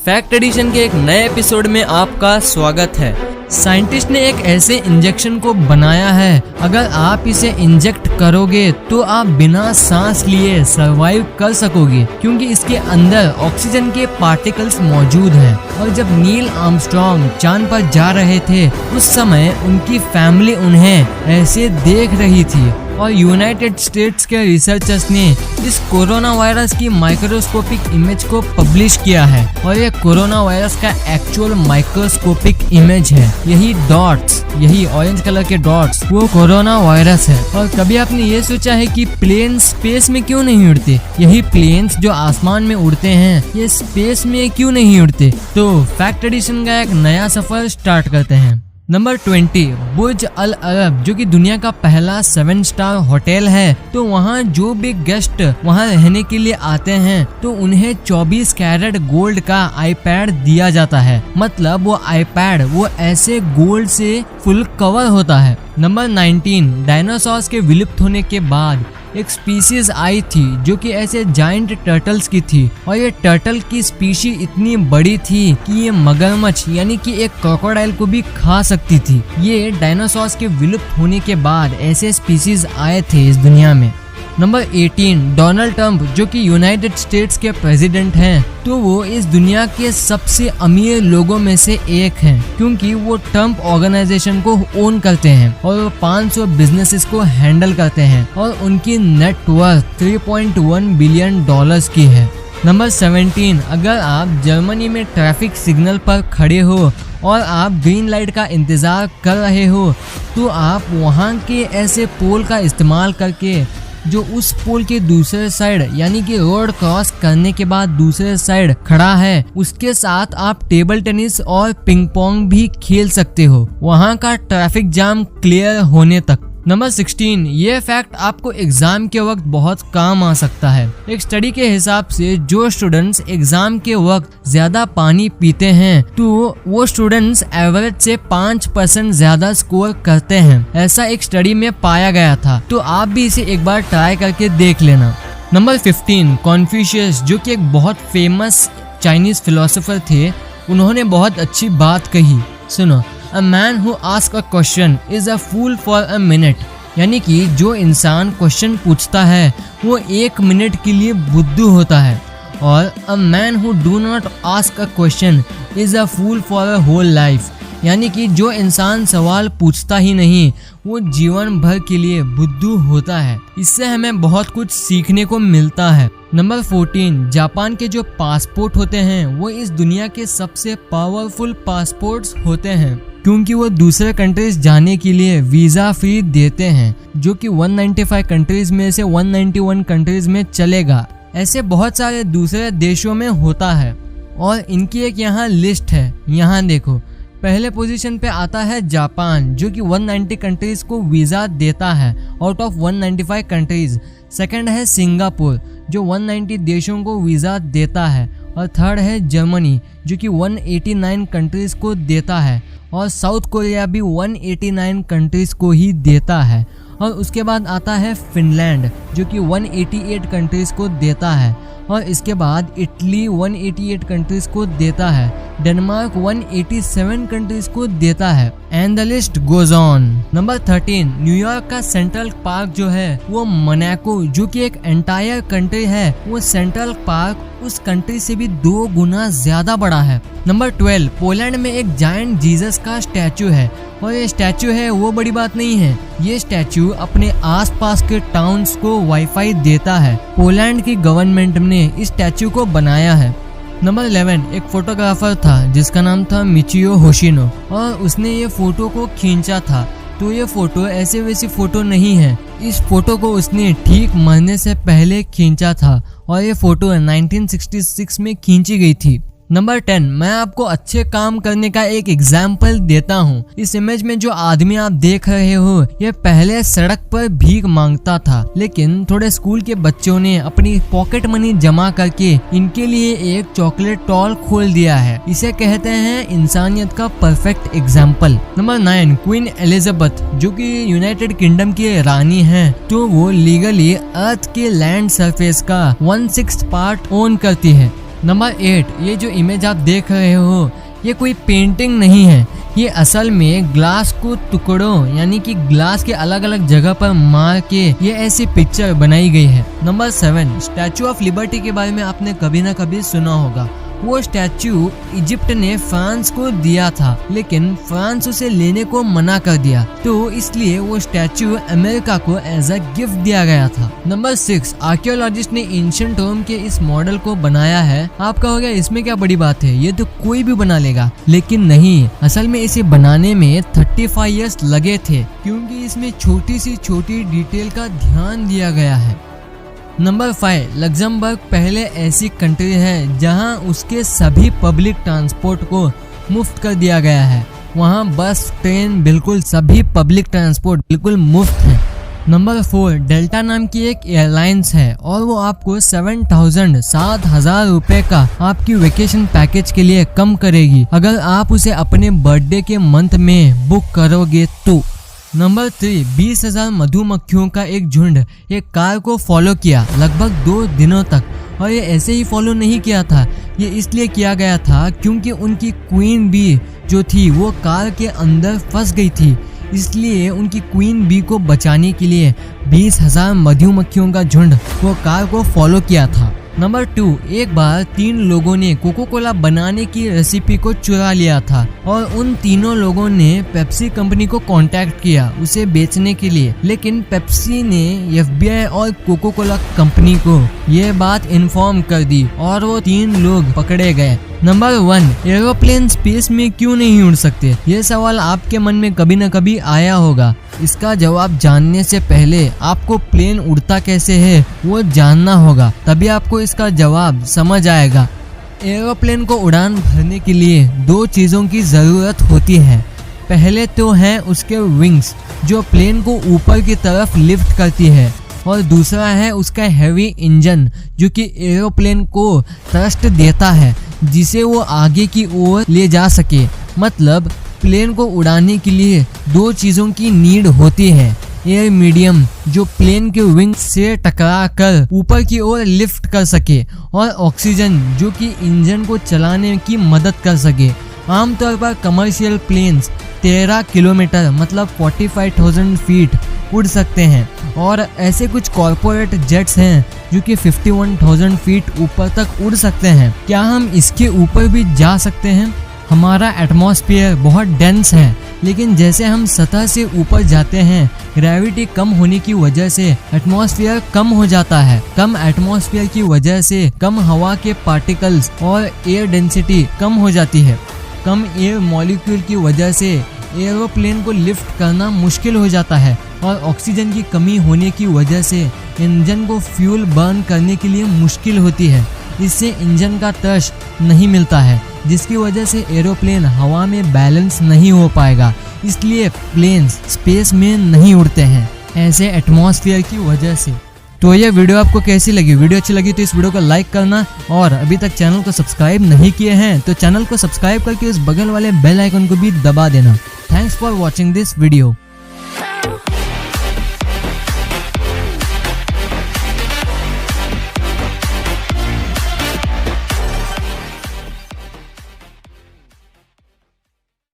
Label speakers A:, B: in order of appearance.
A: Fact addition के एक नए एपिसोड में आपका स्वागत है। साइंटिस्ट ने एक ऐसे इंजेक्शन को बनाया है, अगर आप इसे इंजेक्ट करोगे तो आप बिना सांस लिए सरवाइव कर सकोगे, क्योंकि इसके अंदर ऑक्सीजन के पार्टिकल्स मौजूद हैं। और जब नील आर्मस्ट्रॉन्ग चांद पर जा रहे थे, उस समय उनकी फैमिली उन्हें ऐसे देख रही थी। और यूनाइटेड स्टेट्स के रिसर्चर्स ने इस कोरोना वायरस की माइक्रोस्कोपिक इमेज को पब्लिश किया है, और ये कोरोना वायरस का एक्चुअल माइक्रोस्कोपिक इमेज है। यही डॉट्स, यही ऑरेंज कलर के डॉट्स, वो कोरोना वायरस है। और कभी आपने ये सोचा है कि प्लेन स्पेस में क्यों नहीं उड़ते? यही प्लेन्स जो आसमान में उड़ते हैं, ये स्पेस में क्यों नहीं उड़ते? तो फैक्ट एडिशन का एक नया सफर स्टार्ट करते हैं। नंबर 20, बुर्ज अल अरब, जो कि दुनिया का पहला 7 स्टार होटल है। तो वहाँ जो भी गेस्ट वहाँ रहने के लिए आते हैं, तो उन्हें 24 कैरेट गोल्ड का आईपैड दिया जाता है। मतलब वो आईपैड वो ऐसे गोल्ड से फुल कवर होता है। नंबर 19, डायनासोर्स के विलुप्त होने के बाद एक स्पीशीज आई थी जो कि ऐसे जायंट टर्टल्स की थी, और ये टर्टल की स्पीशी इतनी बड़ी थी कि ये मगरमच्छ यानी कि एक क्रोकोडाइल को भी खा सकती थी। ये डायनासोर्स के विलुप्त होने के बाद ऐसे स्पीशीज आए थे इस दुनिया में। नंबर 18, डोनाल्ड ट्रंप, जो कि यूनाइटेड स्टेट्स के प्रेसिडेंट हैं, तो वो इस दुनिया के सबसे अमीर लोगों में से एक हैं, क्योंकि वो ट्रंप ऑर्गेनाइजेशन को ओन करते हैं और वो 500 बिजनेसेस को हैंडल करते हैं, और उनकी नेट वर्थ $3.1 बिलियन की है। नंबर 17, अगर आप जर्मनी में ट्रैफिक सिग्नल पर खड़े हो और आप ग्रीन लाइट का इंतजार कर रहे हो, तो आप वहाँ के ऐसे पोल का इस्तेमाल करके जो उस पोल के दूसरे साइड यानी कि रोड क्रॉस करने के बाद दूसरे साइड खड़ा है, उसके साथ आप टेबल टेनिस और पिंग पोंग भी खेल सकते हो, वहाँ का ट्रैफिक जाम क्लियर होने तक। नंबर 16, ये फैक्ट आपको एग्जाम के वक्त बहुत काम आ सकता है। एक स्टडी के हिसाब से जो स्टूडेंट्स एग्जाम के वक्त ज्यादा पानी पीते हैं, तो वो स्टूडेंट्स एवरेज से 5% ज्यादा स्कोर करते हैं। ऐसा एक स्टडी में पाया गया था, तो आप भी इसे एक बार ट्राई करके देख लेना। नंबर 15, कॉन्फ्यूशियस, जो कि एक बहुत फेमस चाइनीज फिलोसोफर थे, उन्होंने बहुत अच्छी बात कही। सुनो, A man who asks a question is a fool for a minute, यानी कि जो इंसान क्वेश्चन पूछता है वो 1 मिनट के लिए बुद्धू होता है, और a man who do not ask a question is a fool for a whole life, यानी कि जो इंसान सवाल पूछता ही नहीं वो जीवन भर के लिए बुद्धू होता है। इससे हमें बहुत कुछ सीखने को मिलता है। नंबर 14, जापान के जो पासपोर्ट होते हैं वो इस दुनिया के सबसे पावरफुल पासपोर्ट्स होते हैं, क्योंकि वो दूसरे कंट्रीज जाने के लिए वीजा फ्री देते हैं, जो कि 195 कंट्रीज में से 191 कंट्रीज में चलेगा। ऐसे बहुत सारे दूसरे देशों में होता है, और इनकी एक यहाँ लिस्ट है। यहाँ देखो, पहले पोजीशन पे आता है जापान, जो कि 190 कंट्रीज को वीजा देता है आउट ऑफ 195 कंट्रीज। सेकंड है सिंगापुर, जो 190 देशों को वीजा देता है, और थर्ड है जर्मनी, जो कि 189 कंट्रीज को देता है, और साउथ कोरिया भी 189 कंट्रीज को ही देता है। और उसके बाद आता है फिनलैंड, जो कि 188 कंट्रीज को देता है, और इसके बाद इटली 188 कंट्रीज को देता है, डेनमार्क 187 कंट्रीज को देता है, and the list goes on. Number 13, New York का सेंट्रल पार्क जो है वो मोनाको, जो कि एक एंटायर कंट्री है, वो सेंट्रल पार्क उस कंट्री से भी 2 गुना ज्यादा बड़ा है। नंबर 12, पोलैंड में एक जायंट जीसस का स्टैचू है, और ये स्टैचू है वो बड़ी बात नहीं है, ये स्टैचू अपने आसपास के टाउन्स को वाईफाई देता है। पोलैंड की गवर्नमेंट ने इस स्टैचू को बनाया है। नंबर 11, एक फोटोग्राफर था जिसका नाम था मिचियो होशिनो, और उसने ये फोटो को खींचा था। तो ये फोटो ऐसे वैसी फोटो नहीं है, इस फोटो को उसने ठीक मरने से पहले खींचा था, और ये फोटो 1966 में खींची गई थी। नंबर 10, मैं आपको अच्छे काम करने का एक एग्जाम्पल देता हूँ। इस इमेज में जो आदमी आप देख रहे हो, ये पहले सड़क पर भीख मांगता था, लेकिन थोड़े स्कूल के बच्चों ने अपनी पॉकेट मनी जमा करके इनके लिए एक चॉकलेट टॉल खोल दिया है। इसे कहते हैं इंसानियत का perfect example. Number 9, queen Elizabeth, जो कि यूनाइटेड किंगडम की रानी है, तो वो लीगली अर्थ के लैंड सरफेस का 1/6 पार्ट ओन करती है। नंबर 8, ये जो इमेज आप देख रहे हो ये कोई पेंटिंग नहीं है, ये असल में ग्लास को टुकड़ों यानी कि ग्लास के अलग अलग जगह पर मार के ये ऐसी पिक्चर बनाई गई है। नंबर 7, स्टैचू ऑफ लिबर्टी के बारे में आपने कभी ना कभी सुना होगा। वो स्टैचू इजिप्ट ने फ्रांस को दिया था, लेकिन फ्रांस उसे लेने को मना कर दिया, तो इसलिए वो स्टैचू अमेरिका को एज अ गिफ्ट दिया गया था। नंबर 6, आर्कियोलॉजिस्ट ने एंशिएंट रोम के इस मॉडल को बनाया है। आप कहोगे इसमें क्या बड़ी बात है, ये तो कोई भी बना लेगा, लेकिन नहीं, असल में इसे बनाने में 35 इयर्स लगे थे, क्योंकि इसमें छोटी सी छोटी डिटेल का ध्यान दिया गया है। नंबर 5, लग्जमबर्ग पहले ऐसी कंट्री है जहां उसके सभी पब्लिक ट्रांसपोर्ट को मुफ्त कर दिया गया है। वहां बस, ट्रेन, बिल्कुल सभी पब्लिक ट्रांसपोर्ट बिल्कुल मुफ्त है। नंबर 4, डेल्टा नाम की एक एयरलाइंस है और वो आपको 7,000 रुपए का आपकी वेकेशन पैकेज के लिए कम करेगी अगर आप उसे अपने बर्थडे के मंथ में बुक करोगे तो। नंबर 3, 20,000 मधुमक्खियों का एक झुंड एक कार को फॉलो किया लगभग 2 दिनों तक, और ये ऐसे ही फॉलो नहीं किया था, ये इसलिए किया गया था क्योंकि उनकी क्वीन बी जो थी वो कार के अंदर फंस गई थी, इसलिए उनकी क्वीन बी को बचाने के लिए 20,000 मधुमक्खियों का झुंड वो कार को फॉलो किया था। नंबर 2, एक बार 3 लोगों ने कोको कोला बनाने की रेसिपी को चुरा लिया था और उन तीनों लोगों ने पेप्सी कंपनी को कांटेक्ट किया उसे बेचने के लिए, लेकिन पेप्सी ने FBI और कोको कोला कंपनी को ये बात इन्फॉर्म कर दी और वो 3 लोग पकड़े गए। नंबर 1, एरोप्लेन स्पेस में क्यों नहीं उड़ सकते? ये सवाल आपके मन में कभी न कभी आया होगा। इसका जवाब जानने से पहले आपको प्लेन उड़ता कैसे है वो जानना होगा, तभी आपको इसका जवाब समझ आएगा। एरोप्लेन को उड़ान भरने के लिए 2 चीज़ों की ज़रूरत होती है। पहले तो है उसके विंग्स जो प्लेन को ऊपर की तरफ लिफ्ट करती है, और दूसरा है उसका हैवी इंजन जो कि एरोप्लेन को थ्रस्ट देता है जिसे वो आगे की ओर ले जा सके। मतलब प्लेन को उड़ाने के लिए 2 चीज़ों की नीड होती है। एयर मीडियम जो प्लेन के विंग से टकरा कर ऊपर की ओर लिफ्ट कर सके, और ऑक्सीजन जो कि इंजन को चलाने की मदद कर सके। आमतौर पर कमर्शियल प्लेन्स 13 किलोमीटर मतलब 45,000 फीट उड़ सकते हैं, और ऐसे कुछ कॉर्पोरेट जेट्स हैं जो कि 51,000 फीट ऊपर तक उड़ सकते हैं। क्या हम इसके ऊपर भी जा सकते हैं? हमारा एटमॉस्फेयर बहुत डेंस है, लेकिन जैसे हम सतह से ऊपर जाते हैं ग्रेविटी कम होने की वजह से एटमॉस्फेयर कम हो जाता है। कम एटमॉस्फेयर की वजह से कम हवा के पार्टिकल्स और एयर डेंसिटी कम हो जाती है। कम एयर मॉलिक्यूल की वजह से एरोप्लेन को लिफ्ट करना मुश्किल हो जाता है, और ऑक्सीजन की कमी होने की वजह से इंजन को फ्यूल बर्न करने के लिए मुश्किल होती है। इससे इंजन का थ्रस्ट नहीं मिलता है, जिसकी वजह से एरोप्लेन हवा में बैलेंस नहीं हो पाएगा, इसलिए प्लेन्स स्पेस में नहीं उड़ते हैं ऐसे एटमॉस्फेयर की वजह से। तो ये वीडियो आपको कैसी लगी? वीडियो अच्छी लगी तो इस वीडियो को लाइक करना, और अभी तक चैनल को सब्सक्राइब नहीं किए हैं तो चैनल को सब्सक्राइब करके उस बगल वाले बेल आइकन को भी दबा देना। Thanks for watching this video.